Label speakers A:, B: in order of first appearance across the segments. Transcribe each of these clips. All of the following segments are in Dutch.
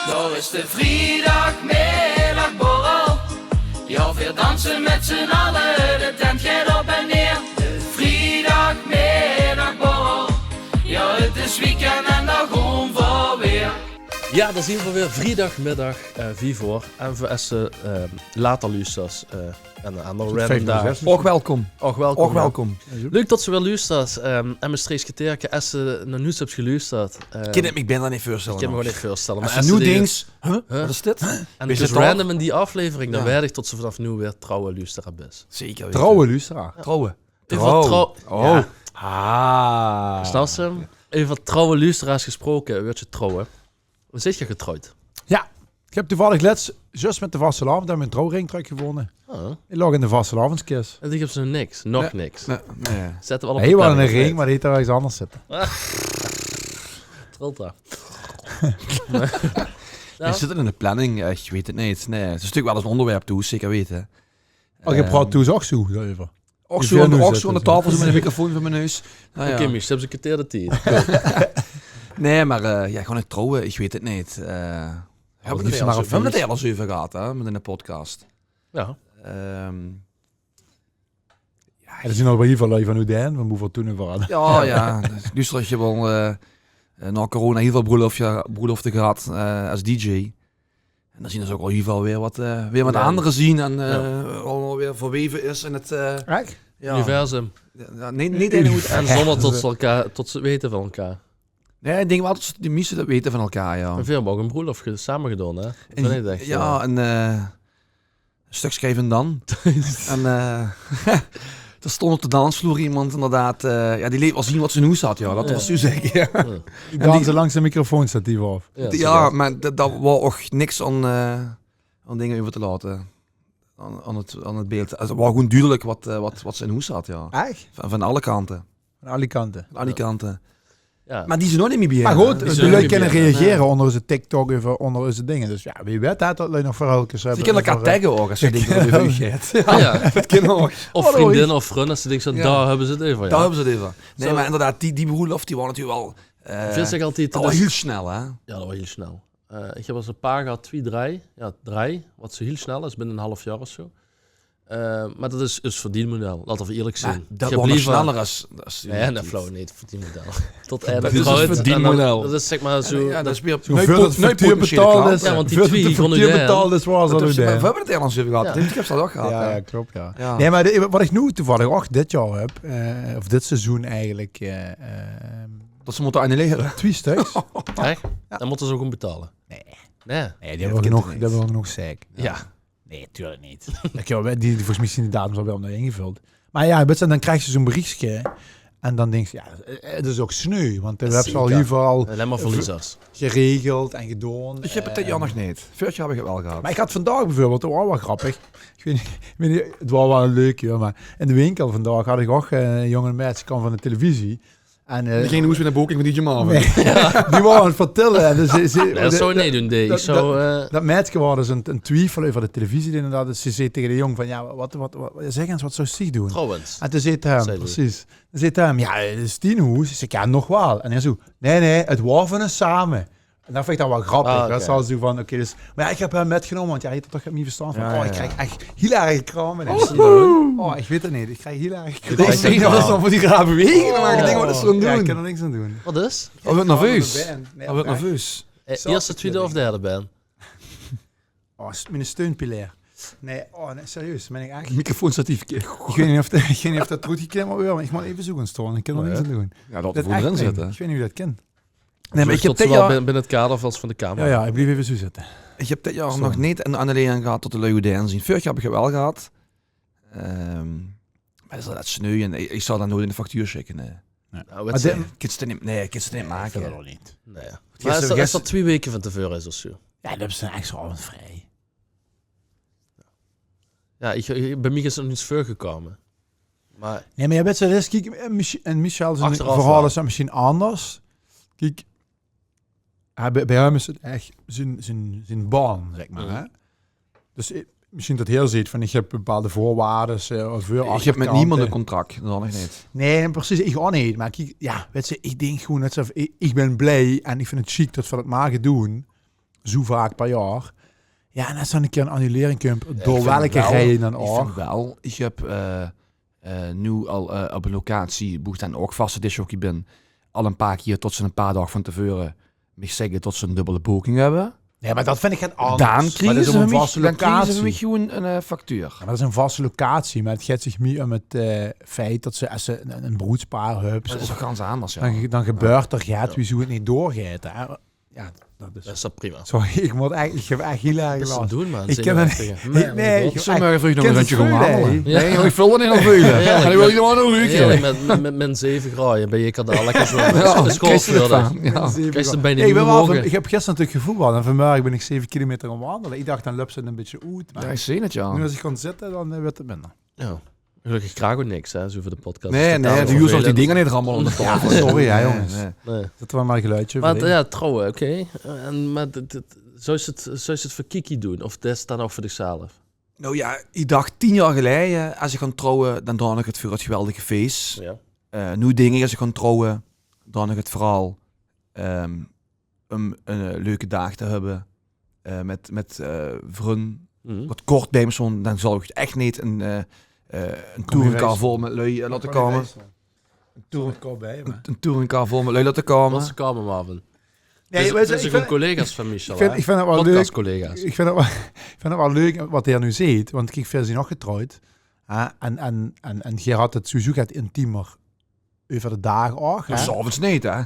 A: Daar is de vrijdagmiddagborrel. Ja, weer dansen met z'n allen, de tent gaat op en neer. De vrijdagmiddagborrel. Ja, het is weekend en dan gewoon voor weer.
B: Ja, dan zien we weer vrijdagmiddag 4 voor. En voor Essen later luisters en een andere random dag.
C: Och welkom.
B: Och welkom.
C: Och welkom.
B: Leuk dat ze weer luistert. En mijn streeks geterken Essen naar nieuws hebt geluisterd.
C: Ik ben daar niet voorstellen.
B: Ik kan me gewoon niet voorstellen.
C: Als
B: Maar
C: je nu
B: Essen
C: denkt, wat is dit?
B: en
C: Is
B: het is
C: het
B: random in die aflevering, dan
C: Ja.
B: weet ik tot ze vanaf nu weer trouwe luisteraar is.
C: Zeker weten.
D: Trouwe luisteraar.
C: Trouwen.
B: Trouw.
C: Oh.
B: Ja.
C: Ah.
B: Snap ze? Over trouwe luisteraars gesproken, werd je trouwen. Hoe zit je getrouwd?
D: Ja, ik heb toevallig juist met de vastelavond en mijn trouwring teruggevonden.
B: Oh.
D: Ik lag in de vastelavondskist.
B: En die hebben ze niks. Nog
C: Nee.
B: niks.
C: Nee.
B: Zetten we al op
D: Hij
B: de
D: was in
B: planning,
D: een ring,
B: of
D: maar die heeft daar iets anders zitten.
B: Trilt daar.
C: Je zit in de planning, ik weet het niet. Nee, het is natuurlijk wel eens een onderwerp toe, zeker weten.
D: Oh, je praat toen ook zo over.
C: Ook
D: veel
C: zo aan de
D: nu zitten.
C: tafel zo met een microfoon voor mijn neus. Nou, ja.
B: Oké, Mies, hebben ze een keer de tijd.
C: Nee, maar gewoon het trouwen, ik weet het niet. We hebben het er al eens over gehad, hè, met in de podcast.
B: Ja.
D: En er zijn al bij hier van van Udijn, van hoeveel toen van.
C: Ja. Dus dat je wel na corona heel veel broeloften gehad als DJ. En dan zien ze ook al in ieder geval weer wat anderen zien en al weer verweven is in het
D: Echt?
B: Universum.
C: niet in hoe
B: En zonder tot ze weten van elkaar.
C: Nee, ik denk wel dat de missen dat weten van elkaar, ja.
B: En veel hebben ook een broelof samen gedaan, hè? Dat ben ik echt,
C: Een stuk schrijven dan. En er stond op de dansvloer iemand inderdaad, die liet wel zien wat zijn hoes had, ja. Dat was u zeker, ja.
D: Die dansen langs de microfoonstatief af.
B: Ja,
C: Maar dat was ook niks aan dingen over te laten. Aan het beeld. Het was gewoon duidelijk wat zijn hoes had, ja.
D: Echt?
C: Van alle kanten.
D: Van alle kanten.
C: Van alle kanten.
B: Ja.
C: Maar die zijn nog niet meer bij.
D: Maar goed,
B: die
D: de
B: zullen
D: lui
B: niet
D: kunnen
B: meer,
D: reageren onder onze TikTok, onder onze dingen. Dus ja, wie weet dat lui nog verhaaltjes hebben.
C: Ze kunnen elkaar taggen ook als je denkt dat het je gaat.
B: Ah, ja.
C: Dat kan ook.
B: Of vriendin of vriend, als ze denken, zo,
C: Ja.
B: daar hebben ze het even.
C: Daar
B: Ja.
C: hebben ze het even. Nee,
B: Zo.
C: maar inderdaad, die broerlof, die was natuurlijk wel...
B: Vind ik altijd...
C: dat was heel snel, hè?
B: Ja, dat was heel snel. Ik heb als een paar gehad, 3, wat zo heel snel is, binnen een half jaar of zo. Maar dat is verdienmodel, laten we eerlijk zijn.
C: Dat
B: Ik heb
C: was nog
B: liever-
C: sneller als...
B: Nee, dat flow niet, verdienmodel. Tot einde
C: Dat is
B: trouwt,
C: een
B: en
C: verdienmodel.
B: dan- Dat is zeg maar zo...
C: Ja, dat is weer...
D: Zo'n veel dat factuur betaald is.
B: Ja, want die
D: veel dat
B: twee
D: de
B: van
D: factuur
B: Udijn.
D: betaald is, was
C: We
D: dat Udijn.
C: hebben het er al eens over gehad.
B: Ja.
C: Ik heb dat ook gehad.
D: Ja,
C: hè.
D: ja, klopt, ja.
C: Ja.
D: Nee, maar wat ik nu toevallig ook dit jaar heb, of dit seizoen eigenlijk,
C: Dat ze moeten annuleren.
D: 2 stuks.
B: Echt? Dan moeten ze ook om betalen.
D: Nee.
B: Nee.
D: Nee, die hebben we nog zeker.
B: Ja.
D: Nee, tuurlijk niet. Die volgens mij zien de datum al wel nog ingevuld. Maar ja, dan krijg je zo'n berichtje en dan denk je, ja, het is ook sneu, want we hebben ze al in ieder geval
B: Alleen maar verliezers.
D: geregeld en gedaan.
C: Ik heb het dit jaar nog niet. Vorig jaar heb ik het wel gehad.
D: Maar ik had vandaag bijvoorbeeld, dat was wel grappig. Ik weet niet, het was wel een leuk, ja, maar in de winkel vandaag had ik ook een jonge meid, die kwam van de televisie. En,
C: Geen hoes met een boeking van DJ Marvin.
D: nee, die wou aan het vertellen. En dus,
B: Dat zou je niet doen, D. Ik zou...
D: dat meidje was dus een twijfel over de televisie inderdaad. Dus ze zei tegen de jong van, ja, wat zeg eens, wat zou ze doen?
B: Trouwens.
D: En toen zei het hem,
B: Zei die.
D: precies. Dan zei het hem, ja, het is 10 hoes. Ik zei, ja, nog wel. En hij zo, nee, het waren we samen. En dat vind ik dan wel grappig.
B: Ah, oké.
D: Dat is al zo van, oké, dus... Maar ja, ik heb hem metgenomen, want ja, je hebt het toch niet verstaan van,
C: Ja,
D: ik
C: ja.
D: krijg echt heel erg kramen. Ik weet het niet. Ik krijg heel erg kramen.
C: Ik zie dat is dan voor die rare bewegingen, maar ik denk, wat is er aan
D: Ja, ik
C: doen?
D: kan er niks aan doen.
B: Wat is?
C: Hij wordt nerveus.
D: Nee,
C: Hij wordt nerveus.
B: Eerste, tweede of derde ben?
D: Oh, mijn steunpilaar. Nee, serieus, ben ik echt...
C: Microfoonstatief.
D: Ik weet niet of dat goed gekend wordt, maar ik moet even zoeken staan. Ik kan er niks aan doen.
C: Ja, dat
D: Dat
C: er
D: echt
C: erin
D: niet.
C: zitten.
D: Ik weet niet hoe dat kent.
C: Nee, maar ik heb
B: Tot ze
C: dit
B: wel
C: jaar...
B: binnen het kader van de camera.
D: Ja, ik blijf even zo zitten.
C: Ik heb dit jaar
D: Zo.
C: nog niet een annulering gehad tot de Leeuwen zien. Vorig jaar heb ik het wel gehad. Maar dat is dat sneu en ik zou dat nooit in de factuur schikken. Nee.
B: Nou,
D: Maar
B: wat
D: dit-
B: zeg-
C: Ik kan het niet maken.
D: nog niet.
B: Nee. Maar
C: Gisteren-
B: als dat 2 weken van tevoren is of zo.
D: Ja, dat is een extra avond vrij.
B: Ja, bij mij is er niets voor gekomen. Maar
D: Nee, maar je bent zo eens, kijk, en Michel zijn
B: Achteraf
D: verhaal
B: wel.
D: is dan misschien anders. Kijk, bij hem is het echt zijn baan, zeg maar.
B: Mhm.
D: Hè? Dus misschien dat heel ziet van, ik heb bepaalde voorwaarden. Of
C: Ik heb met niemand een contract. Dat nog niet.
D: Nee, precies, ik ook niet. Maar kijk, ja, weet je, ik denk gewoon net zo, ik ben blij en ik vind het chic dat we dat mogen doen. zo vaak per jaar. Ja, en als dan een keer een annulering komt, door
C: vind
D: welke
C: wel-
D: rij je dan
C: Ik
D: ook?
C: vind wel, ik heb nu al op een locatie, boeg dan ook vaste disjockey ben, al een paar keer tot ze een paar dagen van tevoren mij zeggen tot ze een dubbele boeking hebben.
D: Nee, maar dat vind ik het anders.
C: Dan
D: Maar dat
C: krijgen
D: is
C: ze
D: een
C: van
D: vaste
C: mij- dan krijgen ze
D: locatie.
C: van mij gewoon een factuur.
D: Ja, maar dat is een vaste locatie, maar het gaat zich meer om het feit dat ze als ze een broedspaar hebben,
C: Dat is toch ganz anders, ja.
D: dan gebeurt er gaat wie zo het niet doorgaat. Hè? Ja, dat is...
B: Dat is dat prima.
D: Sorry, ik heb echt heel erg
B: Dat is te
D: last.
B: doen, man.
D: Ik ken het- nee, ik-
C: Sommigen vroeg nog
D: ken
C: een
D: het
C: rondje gaan
D: vullen,
C: halen.
B: hè?
C: Nee, joh, ik vul er niet aan velen.
B: Heerlijk.
C: En dan wil je gewoon nog een
B: Heerlijk,
C: leukje.
B: met min 7 graden ben je kanaal lekker zo.
C: Ja,
B: De schoolvuurder.
C: Ja.
B: Krijg je bijna
D: Ik,
B: niet
D: ben
B: meer
D: wel
B: mogen.
D: ik heb gisteren natuurlijk gevoetbald en vanmorgen ben ik 7 kilometer gaan wandelen. Ik dacht, dan loopt ze een beetje uit. Maar
C: Ja, ik zie het, ja.
D: nu als ik kan zitten, dan wordt het minder.
B: Ja. Gelukkig krijg ik niks, hè, zo voor de podcast.
C: Nee,
B: Totaal
C: de huur zoals die
B: vervelend.
C: dingen niet rammelen om de
D: Ja,
C: tafel.
D: sorry, hè,
C: Nee,
D: jongens.
C: nee.
B: Nee.
D: Zetten we maar een geluidje
B: Maar
D: voor.
B: ja, trouwen, oké. Maar zou je het voor Kiki doen? Of is dat nog voor zichzelf?
C: Nou ja, ik dacht 10 jaar geleden, als ik ga trouwen, dan doe ik het voor het geweldige feest.
B: Ja.
C: Nu denk ik, als ik ga trouwen, dan ik het vooral om een leuke dag te hebben. Met vrienden. Wat kort bij me zo'n, dan zal ik echt niet een touringcar vol met lui laten komen.
D: Een touringcar bij, maar.
C: Een touringcar vol met lui laten komen.
B: Wat ze komen, Marvin.
D: Nee,
B: Het
D: weet je,
B: is
D: ik
B: gewoon
D: vind-
B: collega's van Michel,
D: ik vind het wel leuk.
B: Podcastcollega's.
D: Ik vind het wel leuk wat hij nu ziet, want ik vind ze nog getrouwd. En je had het sowieso gaat intiemer over de dagen ook.
C: Ja,
D: hè.
C: s'avonds niet, hè.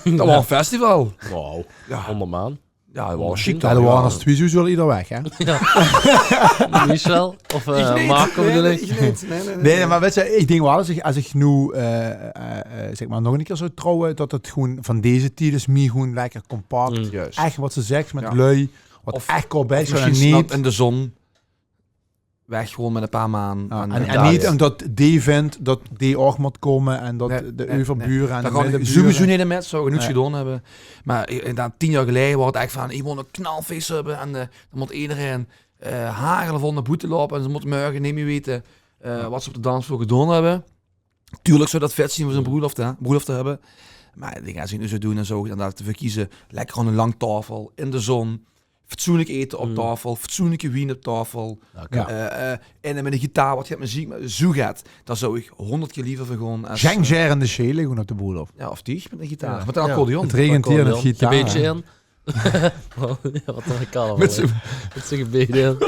C: Dat was een festival.
B: Wow,
C: Ja,
B: 100 man.
C: ja dat was chic.
D: Ja, de waren als twee sowieso ieder weg, hè.
B: Michel of Marco bedoel ik?
D: Nee, maar weet je, ik denk wel, als ik nu zeg maar nog een keer zou trouwen, dat het gewoon van deze tijd is meer gewoon lekker compact.
C: Juist.
D: Echt wat ze zegt met
C: Ja.
D: lui, wat
C: Of-
D: echt kort bij zou en
C: Misschien
D: niet.
C: snap in de zon. Weg gewoon met een paar maanden.
D: Ja,
C: En-
D: en
C: daar-
D: niet omdat die vindt dat die ook moet komen en dat
C: Nee,
D: de
C: nee,
D: overburen en
C: Dat
D: de
C: gaan we
D: middenburen.
C: sowieso niet met, zou ik niet
D: Nee.
C: gedaan hebben. Maar inderdaad, 10 jaar geleden was het echt van, ik wil een knalfeest hebben en dan moet iedereen hagelen van de boete lopen en ze moeten morgen niet meer weten wat ze op de dansvloer gedaan hebben. Tuurlijk zou dat vet zien voor zijn broerlof te hebben. Maar ik denk, als je nu zou doen en zo, inderdaad te verkiezen, lekker aan een lang tafel, in de zon, fatsoenlijk eten op tafel, fatsoenlijke wien op tafel.
D: Ja.
C: En met een gitaar, wat je hebt muziek, maar zo gaat, dan zou ik 100 keer liever vergaan als...
D: Jean-Ger en de Shele gewoon op de boel op.
C: ja, of die met een gitaar,
B: Ja.
C: met een
B: Ja.
C: accordeon.
D: Het regent hier en het gitaar.
B: Een beetje in. Ja, wat een kalm.
C: Met z'n-
B: Met zijn gebeden in.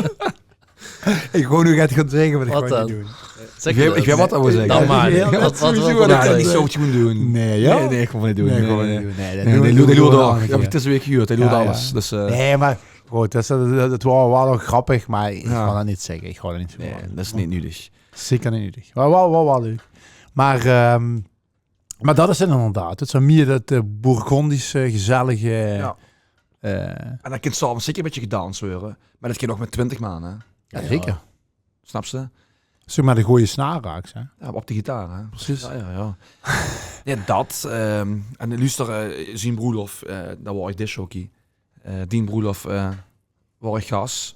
D: Ik gewoon nu gaat gaan zeggen, maar ik
B: Wat
D: ga het
B: dan?
D: niet doen.
B: Zeg
C: Ik weet wat dat wil zeggen.
B: Dan maar.
D: Ja,
B: Wat
D: sowieso
B: wat
D: wat
C: Ja,
D: ik
C: die
D: zeg.
C: zou het gewoon doen.
D: Nee, ja?
C: Nee, ik ga niet doen.
D: Nee,
C: Nee,
D: gewoon
C: nee,
D: niet doen. Nee, dat
C: Nee,
D: doen we-
C: die
D: doen we
C: doet
D: wel
C: ook.
D: een
C: Ja,
D: keer.
C: het is een week gehuurd, hij doet
D: Ja, ja.
C: alles. Dus,
D: Nee, maar goed, dat was wel grappig, maar ik
C: Ja.
D: ga dat niet zeggen. Ik ga dat niet zo
C: nee,
D: doen.
C: dat is niet nodig.
D: Zeker niet nodig. Maar wel leuk. Maar dat is het inderdaad. Het is meer dat Bourgondische, gezellige...
C: Ja.
D: eh,
C: En dan kan s'avonds zeker een beetje gedanst worden. Maar dat kan nog met 20 man, hè.
D: ja, zeker.
C: Snap ze?
D: Zeg maar de goede snaar raakt, hè.
C: Ja, op de gitaar, hè.
D: Precies.
C: Ja. Ja, dat. En luister, zien Broelof, dat was ik disjockey. Dien Broelof was ik gas.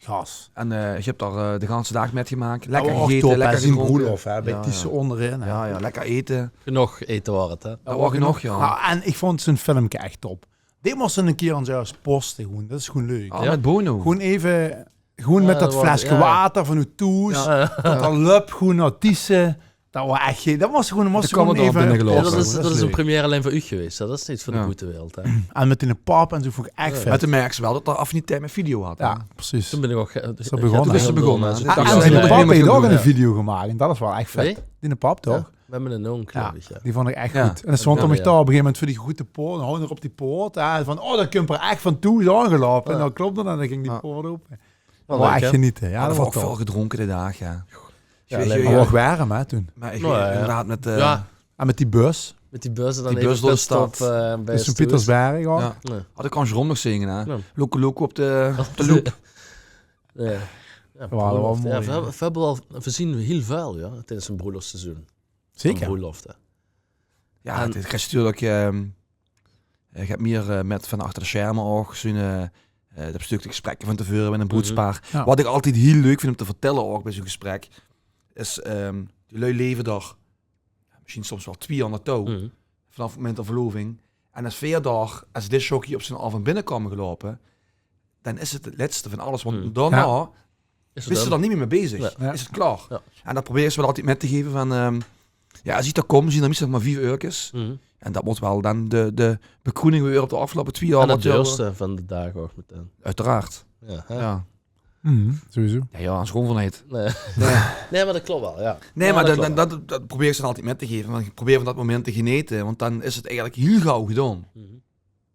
D: Gas.
C: En je hebt daar de hele dag met gemaakt. Lekker
D: Lekker
C: gegeten, lekker
D: zien
C: gedronken.
D: Broelof, hè. Bij
C: Ja,
D: Tisse
C: ja.
D: onderin. Hè.
C: Ja, lekker eten.
B: Genoeg eten wordt het, hè.
C: Dat was genoeg, ja.
D: Nou, en ik vond zijn filmpje echt top. Dit moest een keer aan zelfs posten, gewoon. Dat is gewoon leuk.
C: Ah,
B: Ja.
C: met Bono.
D: Gewoon even... Gewoon
B: Ja,
D: met dat
B: dat was-
D: flesje
B: ja.
D: water van uw toes. Dat lup gewoon naar Tisse. Dat was echt geen... Dat was gewoon,
C: De commandant binnengelopen.
B: Ja, dat is een
D: leuk.
B: première alleen voor u geweest. Hè. Dat is niet voor de
C: Ja.
B: goede wereld, hè.
D: En met in een pap en zo vond ik echt vet.
C: Met de merks wel dat er affiniteit met video had. hè.
D: Ja, precies.
B: Toen ben ik ook...
D: Zo begonnen.
C: Toen is ze begonnen, hè.
D: Ah,
C: dacht
D: en
C: ik
D: in
C: wel.
D: de
C: Ja.
D: pap heeft ook
C: Ja.
D: een video gemaakt. En dat is wel echt vet.
B: Nee?
D: In de pap, toch?
B: Ja, we hebben een oom, geloof ik, ja.
D: Die vond ik echt
C: Ja.
D: goed. En dan stond
B: Ja,
D: om ik
B: ja.
D: daar op een gegeven moment voor die goede poort. Dan hou er op die poort. Ja, van, oh, dan kun je er echt van toe is aangelopen.
B: Ja.
D: En dan klopt het en dan ging die
C: Ja.
D: poort open.
B: Wel
D: Wel
B: leuk,
D: echt
B: hè.
D: genieten. Ja,
C: Ja,
D: dat
C: dat
D: was
C: was ook veel
D: toch.
C: gedronken de dag, ja.
B: Ja,
C: Weet je,
B: alleen
D: Maar
C: ja.
D: ook warm, hè, toen.
C: Maar ik
B: Nou, ja.
C: inderdaad met...
B: Ja,
D: En met die bus.
B: met die bussen dan
C: Die
B: even
C: bus door de
B: pitstop,
C: stad.
B: bij
D: In
B: Stoes.
D: Sint-Pietersberg. hoor.
C: Ja.
B: Nee.
C: Had ik Jeroen nog zingen, hè.
B: Ja.
C: Loco op de loop.
B: Ja. Ja,
D: dat was
B: bruiloft.
D: mooi,
B: Ja,
D: ja.
B: we hebben al... We zien heel veel, ja, tijdens een bruiloftseizoen.
D: Zeker.
B: Bruiloften.
C: Ja,
B: En-
C: het is natuurlijk... je hebt meer met van achter de schermen ook zo'n... dat stukje gesprekken van tevoren met een broedspaar.
D: Ja.
C: Wat ik altijd heel leuk vind om te vertellen ook bij zo'n gesprek, is die lui leven daar misschien soms wel 2 aan de touw
B: Mhm.
C: vanaf het moment van verloving. En als 4 dagen, als dit jockey op zijn avond binnenkomen gelopen, dan is het laatste van alles. Want daarna
B: Is
C: wist ze er niet meer mee bezig.
D: Ja.
C: Is het klaar.
B: Ja.
C: En dat proberen ze wel altijd met te geven van... als je er komt, zien er misschien nog maar 4 uurtjes.
B: Mhm.
C: En dat moet wel dan de bekroening weer op de afgelopen 2 jaar.
B: En het
C: wat
B: duurste van de dag ook meteen.
C: Uiteraard.
B: Ja, hè?
C: Ja.
D: Sowieso.
C: Ja, een schoonverheid.
B: Nee. Nee, maar dat klopt wel, ja.
C: Nee,
B: Ja,
C: maar
B: dat
C: dat,
B: klopt
C: dat, dat probeer ik ze dan altijd met te geven. Want ik probeer van dat moment te genieten. Want dan is het eigenlijk heel gauw gedaan.
B: Mhm.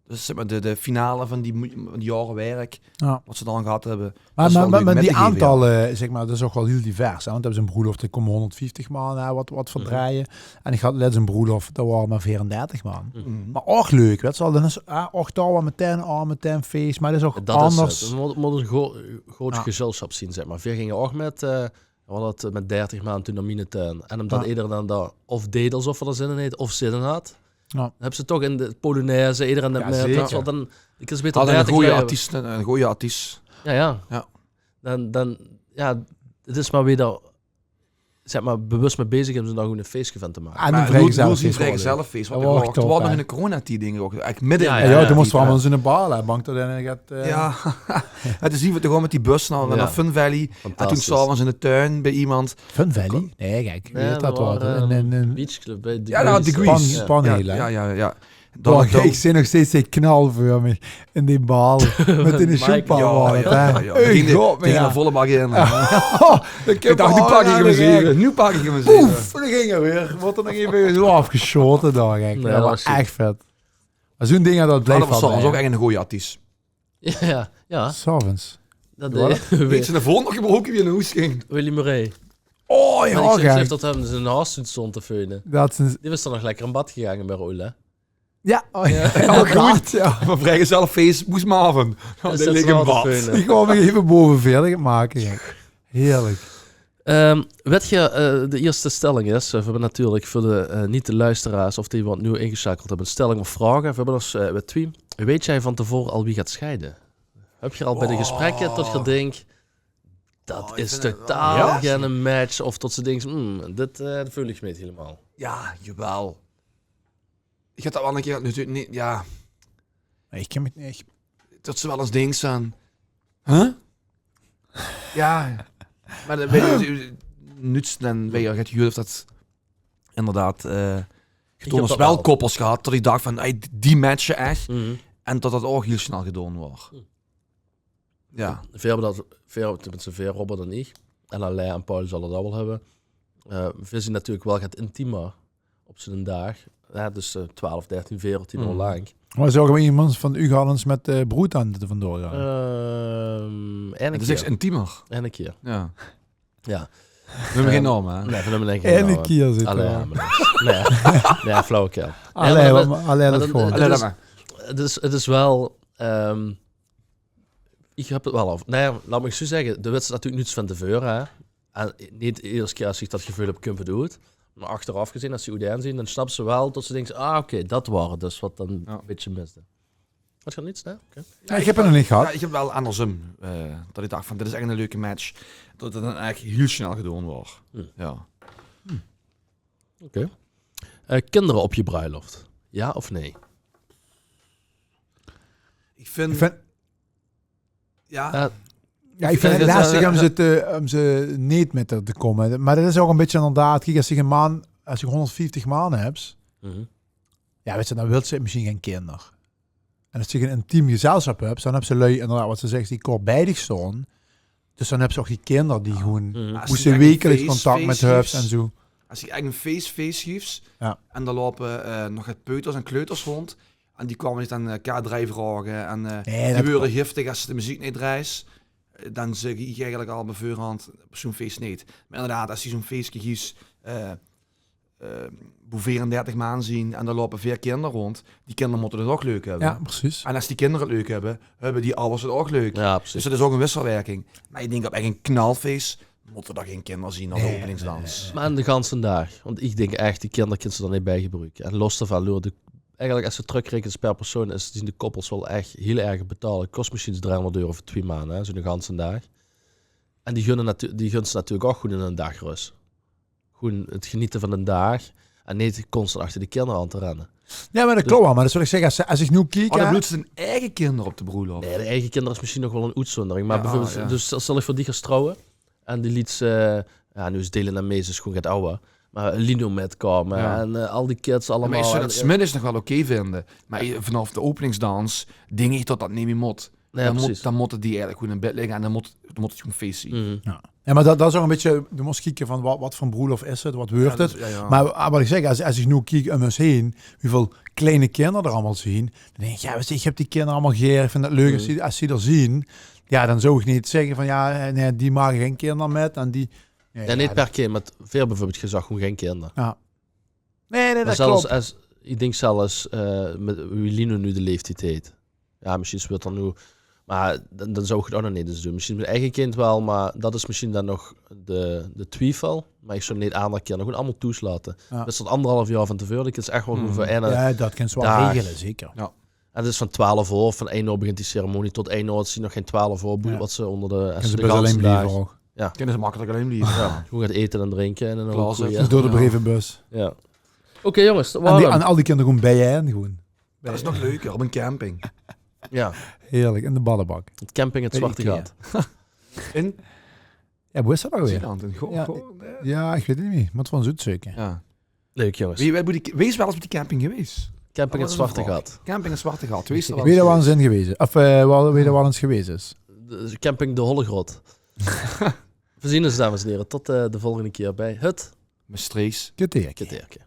C: Dus zeg maar de finale van die jaren werk,
D: Ja.
C: wat ze dan gehad hebben. dat
D: Maar,
C: is wel
D: maar
C: leuk met
D: die
C: te geven,
D: aantallen, zeg maar, dat is ook wel heel divers. Hè? Want hebben ze een broerlof, er komen 150 man wat verdraaien. En ik had net een broerlof, dat waren maar 34 man.
C: Mhm.
D: Maar ook leuk, weet je wel. Dan is ook daar wel meteen feest, maar dat is ook
B: Dat
D: anders.
B: is het. We moeten een groot gezelschap zien, zeg maar. Veel gingen ook met... we hadden het met 30 maanden toen naar Minetuin. En omdat iedereen dan daar of deed alsof er zin in heeft, of zin in had.
D: Ja.
B: Dan hebben ze toch in de Polonaise, iedereen net met...
C: zeker.
B: weet je wel, dan, ik is beter
C: Hadden een
B: 30
C: goede
B: jaar-
C: artiest. Een goede artiest.
B: Ja.
C: Ja.
B: Dan, ja, het is maar weer zeg maar, bewust mee bezig om ze dan gewoon een feestje van te maken.
D: En een
C: Maar
D: vrijgezellenfeest.
C: vrijgezellenfeest.
D: Dat
C: Wat
D: was
C: ik
D: top,
C: toen was nog
D: hè.
C: in de coronatijd ook. Eigenlijk midden
B: Ja,
C: in
D: Ja,
C: de
D: toen moesten we
C: tijd,
D: allemaal in een bar, hè. Bang dat hij gaat...
C: Ja, en toen zien we toch gewoon met die bus naar Fun Valley. En toen
B: Fantastisch.
C: s'avonds in de tuin bij iemand.
D: Fun Valley? Nee, kijk.
B: Nee,
D: weet dat
B: we
D: wat.
B: waren,
D: Een
B: Beachclub bij
C: Ja, nou, Degrees.
D: Panhelen.
C: Ja.
D: Oh, ik zie nog steeds die knal voor me in die bal met in de soepbal.
C: Tegen een volle bak in.
D: Ik
C: dacht, nu pak ik hem eens even. Nu pak ik hem eens
D: Oef,
C: even.
D: dan ging er weer. Wordt er nog even zo afgeschoten daar, kijk.
B: Nee,
D: dat
B: dat
D: was
B: was
D: echt vet. Maar zo'n ding dat
C: Dat
D: blijft
C: was
D: wel
C: soms ook
D: bij.
C: echt een goede artiest.
B: Ja.
D: S'avonds.
B: Dat
C: Weet
B: deed
C: je, de volgende keer ook weer in huis ging.
B: Willy Murray.
D: Oh,
B: Maar
D: ja,
B: ik heeft
D: kijk.
B: dat hem zijn haast stond te feunen.
D: Dat is een...
B: Die was dan nog lekker in bad gegaan bij Roel, hè?
D: Ja, oh, ja. Goed, ja.
C: Maar vrijgezellig feest moest maar af.
B: Dus
C: Dat
B: dat
C: ligt
B: is
C: in
B: wel te
C: bad.
B: feunen.
D: Ik ga me even boven verder maken. Kijk. Heerlijk.
B: Weet je, de eerste stelling is, we hebben natuurlijk voor de niet de luisteraars of die wat nieuw ingeschakeld hebben, een stelling of vragen. We hebben dus met Twiem. Weet jij van tevoren al wie gaat scheiden? Heb je al bij de gesprekken tot je denkt, dat
C: ik
B: is
C: vind het
B: totaal
C: wel-
B: geen match, of tot ze denkt, dit voel ik niet helemaal.
C: Ja, jawel. Ik had dat wel een keer natuurlijk niet, ja,
D: Nee, ik ken het niet.
C: dat ze wel eens denken aan. Huh? Ja, maar dan weet je, nuts dan weet je, het jullie dat inderdaad, toen
B: dat
C: wel
B: wel.
C: koppels gehad, dat ik dacht van, hey, die matchen echt, en dat ook heel snel gedaan wordt. Ja.
B: Veel hebben dat, tenminste veel Robert en ik, en Alain en Paul zullen dat wel hebben. We zien natuurlijk wel het intiemer op zijn dag. Ja, dus 12, 13, 14 uur lang.
D: Maar zouden we iemand van u gaan eens met broed aan er vandoor gaan?
B: En
C: Het is echt intiemer.
B: een keer.
C: Ja.
B: Ja.
C: We hebben geen naam, hè?
B: Nee, van hem denk ik
D: En
B: nou,
D: een keer zitten
B: Allee,
D: we.
B: nee, flauwekeel.
D: Allee,
B: maar
D: allee, dat
B: dan-
D: gewoon.
C: Allee,
B: dus-
C: laat maar.
B: Het is wel... ik heb het wel af. Nee, laat me zo zeggen. De wedstrijd is natuurlijk niets van tevoren. Hè? En niet de eerste keer als ik dat gevoel heb kunnen doen. Maar achteraf gezien, als ze UDN zien, dan snappen ze wel tot ze denken, oké, dat waren dus wat dan
C: Ja.
B: een beetje miste. Wat gaat niets, hè? Oké.
D: Ja, ik heb het nog niet gehad.
C: Ja, ik heb wel andersom. Dat ik dacht van, dit is echt een leuke match. Dat het dan eigenlijk heel snel gedaan wordt. Ja.
B: Oké. Kinderen op je bruiloft. Ja of nee?
C: Ik vind...
D: Ik vind,
C: Ja,
D: ja, ik vind het
C: dat is,
D: lastig om ze niet met er te komen. Maar dat is ook een beetje inderdaad, kijk, als je 150 maanden hebt, ja, weet je, dan wil ze misschien geen kinder. En als je een intiem gezelschap hebt, dan heb ze lui, inderdaad, wat ze zegt, die kortbijdig staan. Dus dan heb ze ook die kinderen die gewoon
C: als
D: moesten
C: je
D: wekelijks
C: echt een
D: contact met
C: feest
D: hubs
C: geeft,
D: en zo.
C: als je eigenlijk een feest geeft,
D: Ja.
C: en dan lopen nog het peuters en kleuters rond, en die kwamen niet aan K3 vragen, en
D: Nee,
C: die
D: dat
C: worden giftig als de muziek niet draait, dan zeg ik eigenlijk al bij voorhand, op zo'n feest niet. Maar inderdaad, als je zo'n feestje kiest, boe 34 maanden zien, en dan lopen 4 kinderen rond, die kinderen moeten het ook leuk hebben.
D: Ja, precies.
C: En als die kinderen het leuk hebben, hebben die ouders het ook leuk.
B: Ja,
C: Dus
B: precies.
C: dat is ook een wisselwerking. Maar ik denk op echt een knalfeest moeten er geen kinderen zien als openingsdans.
B: Maar aan de ganse dag. Want ik denk echt, die kinderen kunnen ze er niet bij gebruiken. En los daarvan, eigenlijk als je terugrekent per persoon, is zien de koppels wel echt heel erg betalen. Het kost misschien €300 voor 2 maanden, hè, zo'n ganse dag. En die gunnen ze natuurlijk ook goed in een dag rust. Gewoon het genieten van een dag. En niet constant achter de kinderen aan te rennen.
D: Ja, maar dat klopt wel. Maar dat wil ik zeggen, als ik nu kijk...
C: Oh, dan
D: hè,
C: bloedt zijn eigen kinderen op de broerlof.
B: Nee, de eigen kinderen is misschien nog wel een uitzondering. Maar
C: Ja,
B: bijvoorbeeld,
C: ja.
B: dus stel ik voor die gaat trouwen. En die liet ze... ja, nu is Dylan en Mees is gewoon het oude. Maar Lino met komen.
C: Ja.
B: En al die kids allemaal.
C: Maar ik zou
B: en-
C: dat smiddags nog wel oké vinden. Maar vanaf de openingsdans denk ik tot dat neem je mot.
B: Nee, precies.
C: Dan moeten die eigenlijk gewoon in bed liggen en dan moet het gewoon feest zien.
B: Mhm.
D: Ja, maar dat is ook een beetje... Je moest kijken van wat voor broerlof is het, wat wordt het.
C: Ja.
D: Maar wat ik zeg, als ik nu kijk om ons heen, hoeveel kleine kinderen er allemaal zien, dan denk ik, ja, weet je, ik heb die kinderen allemaal geer, ik vind het leuk als die er zien. Ja, dan zou ik niet zeggen van, ja, nee, die maken geen kinderen met en die...
B: Ja, niet per keer, maar veel bijvoorbeeld gezag gewoon geen kinderen.
D: Ja. Nee,
B: Maar
D: dat
B: zelfs
D: klopt.
B: als, ik denk zelfs met wie Lino nu de leeftijd heet. Ja, misschien speelt dan nu... Maar dan zou ik het ook nog niet eens doen. Misschien mijn eigen kind wel, maar dat is misschien dan nog de twijfel. Maar ik zou niet andere keer nog gewoon allemaal toeslaten.
D: Ja.
B: Dat is dat 1,5 jaar van tevoren. Dat is echt wel gewoon voor een...
D: Ja, dat kan ze wel
B: dag.
D: regelen, zeker.
B: En het is van 12 uur, van 1 uur begint die ceremonie tot 1 uur. Het is nog geen 12 uur,
D: Ja.
B: wat ze onder de...
D: Kan
B: Ze
D: ze
B: de
D: best alleen
B: ganse dag
D: blijven ook.
C: Kunnen ze makkelijk alleen blijven. Ja.
B: gewoon gaat eten en drinken. En dan
C: Klaar
B: ook
C: zet.
B: weer-
D: Dus door de
C: Ja.
D: brievenbus.
B: Ja. Oké jongens, dat
D: En,
B: waren
D: en
B: hem.
D: al die kinderen gewoon bij je en gewoon.
C: Dat is nog leuker op een camping.
B: Ja,
D: Heerlijk, in de ballenbak.
B: het camping Het
D: Bij
B: Zwarte
D: Ikea.
B: Gat.
C: In
D: Ja, hoe is dat nou weer?
C: Zeeland.
D: Ja. Ja, ik weet het niet. Maar het was zoeken.
C: Ja.
B: Leuk jongens.
C: Wees wel eens op die camping geweest.
B: Camping Het
C: Dat is
B: Zwarte
C: een vraag.
B: Gat.
C: Camping een zwarte gat. Wees er wel
D: Weet je
C: eens
D: waar eens
C: geweest.
D: in geweest? Of weet je waar eens geweest is?
B: De camping De Holle Grot. We zien ons dames en heren. Tot de volgende keer bij Het
C: Met strees.
D: Kutteertje.
B: Keteerke.